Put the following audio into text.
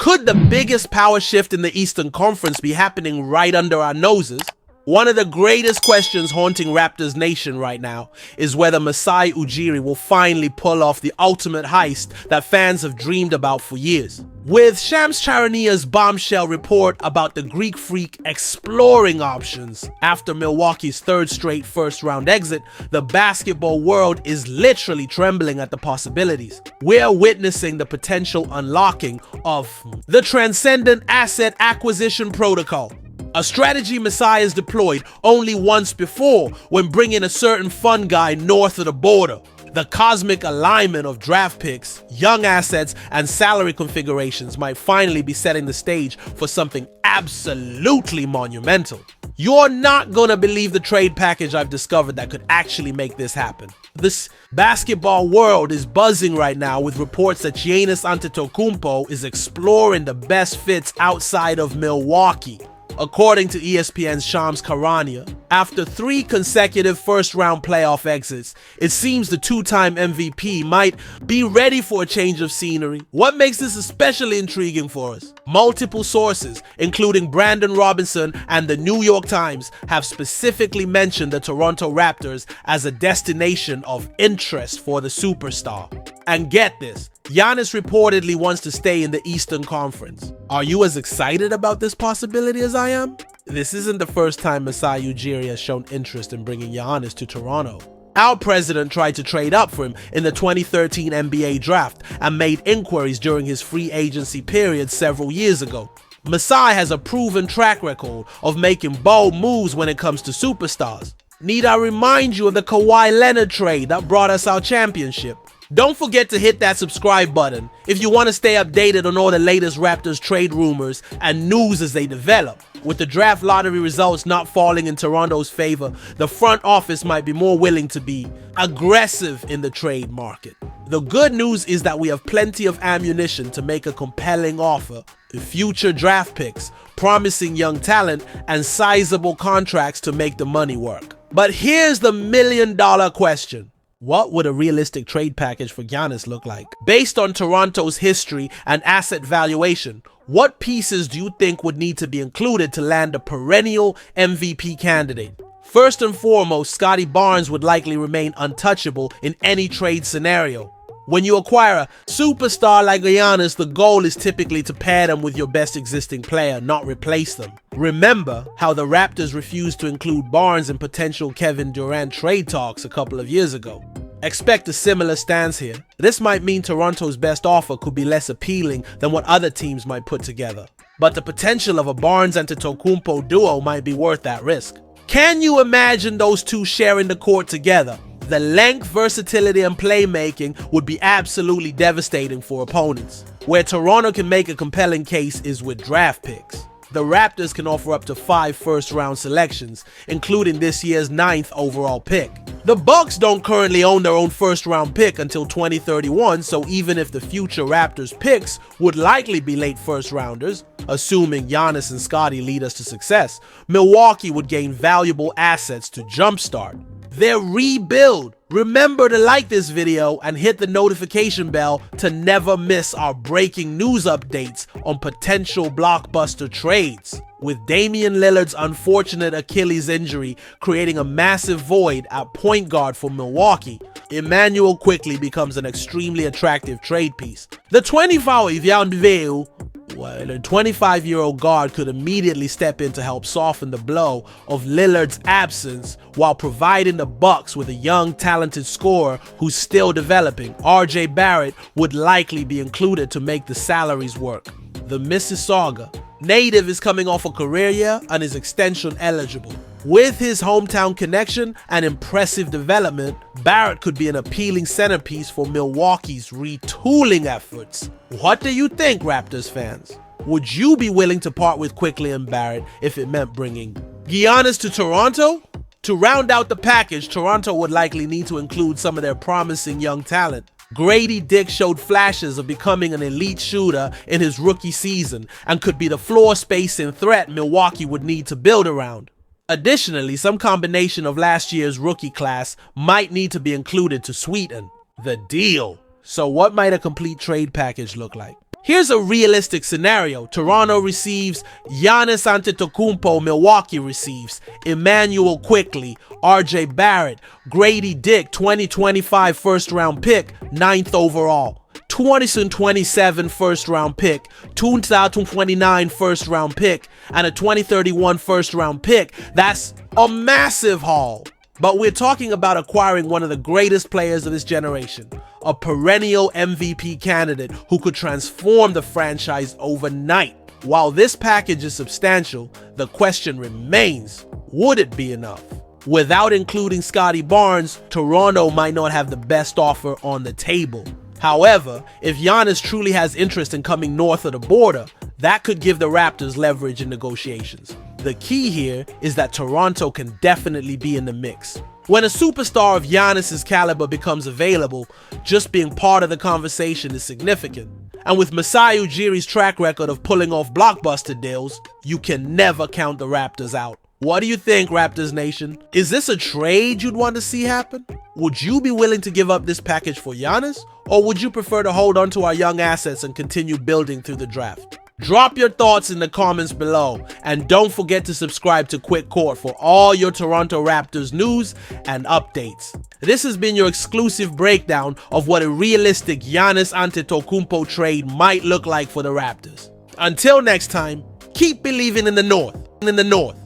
Could the biggest power shift in the Eastern Conference be happening right under our noses? One of the greatest questions haunting Raptors Nation right now is whether Masai Ujiri will finally pull off the ultimate heist that fans have dreamed about for years. With Shams Charania's bombshell report about the Greek freak exploring options after Milwaukee's third straight first-round exit, the basketball world is literally trembling at the possibilities. We're witnessing the potential unlocking of the Transcendent Asset Acquisition Protocol, a strategy Masai has deployed only once before when bringing a certain fun guy north of the border. The cosmic alignment of draft picks, young assets, and salary configurations might finally be setting the stage for something absolutely monumental. You're not gonna believe the trade package I've discovered that could actually make this happen. This basketball world is buzzing right now with reports that Giannis Antetokounmpo is exploring the best fits outside of Milwaukee. According to ESPN's Shams Charania, after 3 consecutive first-round playoff exits, it seems the two-time MVP might be ready for a change of scenery. What makes this especially intriguing for us? Multiple sources, including Brandon Robinson and the New York Times, have specifically mentioned the Toronto Raptors as a destination of interest for the superstar. And get this, Giannis reportedly wants to stay in the Eastern Conference. Are you as excited about this possibility as I am? This isn't the first time Masai Ujiri has shown interest in bringing Giannis to Toronto. Our president tried to trade up for him in the 2013 NBA draft and made inquiries during his free agency period several years ago. Masai has a proven track record of making bold moves when it comes to superstars. Need I remind you of the Kawhi Leonard trade that brought us our championship? Don't forget to hit that subscribe button if you want to stay updated on all the latest Raptors trade rumors and news as they develop. With the draft lottery results not falling in Toronto's favor, the front office might be more willing to be aggressive in the trade market. The good news is that we have plenty of ammunition to make a compelling offer: future draft picks, promising young talent, and sizable contracts to make the money work. But here's the million-dollar question. What would a realistic trade package for Giannis look like? Based on Toronto's history and asset valuation, what pieces do you think would need to be included to land a perennial MVP candidate? First and foremost, Scottie Barnes would likely remain untouchable in any trade scenario. When you acquire a superstar like Giannis, the goal is typically to pair them with your best existing player, not replace them. Remember how the Raptors refused to include Barnes in potential Kevin Durant trade talks a couple of years ago. Expect a similar stance here. This might mean Toronto's best offer could be less appealing than what other teams might put together, but the potential of a Barnes and Antetokounmpo duo might be worth that risk. Can you imagine those two sharing the court together? The length, versatility, and playmaking would be absolutely devastating for opponents. Where Toronto can make a compelling case is with draft picks. The Raptors can offer up to 5 first-round selections, including this year's 9th overall pick. The Bucks don't currently own their own first-round pick until 2031, so even if the future Raptors picks would likely be late first-rounders, assuming Giannis and Scottie lead us to success, Milwaukee would gain valuable assets to jumpstart their rebuild. Remember to like this video and hit the notification bell to never miss our breaking news updates on potential blockbuster trades. With Damian Lillard's unfortunate Achilles injury creating a massive void at point guard for Milwaukee, Emmanuel quickly becomes an extremely attractive trade piece. The 25-year-old guard could immediately step in to help soften the blow of Lillard's absence while providing the Bucks with a young, talented scorer who's still developing. RJ Barrett would likely be included to make the salaries work. The Mississauga native is coming off a career year and is extension eligible. With his hometown connection and impressive development, Barrett could be an appealing centerpiece for Milwaukee's retooling efforts. What do you think, Raptors fans? Would you be willing to part with Quickley and Barrett if it meant bringing Giannis to Toronto? To round out the package, Toronto would likely need to include some of their promising young talent. Grady Dick showed flashes of becoming an elite shooter in his rookie season and could be the floor spacing threat Milwaukee would need to build around. Additionally, some combination of last year's rookie class might need to be included to sweeten the deal. So what might a complete trade package look like? Here's a realistic scenario. Toronto receives Giannis Antetokounmpo, Milwaukee receives Emmanuel Quickley, RJ Barrett, Grady Dick, 2025 first round pick, 9th overall. 2027 first round pick, 2029 first round pick, and a 2031 first round pick. That's a massive haul. But we're talking about acquiring one of the greatest players of this generation, a perennial MVP candidate who could transform the franchise overnight. While this package is substantial, the question remains, would it be enough? Without including Scottie Barnes, Toronto might not have the best offer on the table. However, if Giannis truly has interest in coming north of the border, that could give the Raptors leverage in negotiations. The key here is that Toronto can definitely be in the mix. When a superstar of Giannis' caliber becomes available, just being part of the conversation is significant. And with Masai Ujiri's track record of pulling off blockbuster deals, you can never count the Raptors out. What do you think, Raptors Nation? Is this a trade you'd want to see happen? Would you be willing to give up this package for Giannis? Or would you prefer to hold on to our young assets and continue building through the draft? Drop your thoughts in the comments below, and don't forget to subscribe to Quick Court for all your Toronto Raptors news and updates. This has been your exclusive breakdown of what a realistic Giannis Antetokounmpo trade might look like for the Raptors. Until next time, keep believing in the North.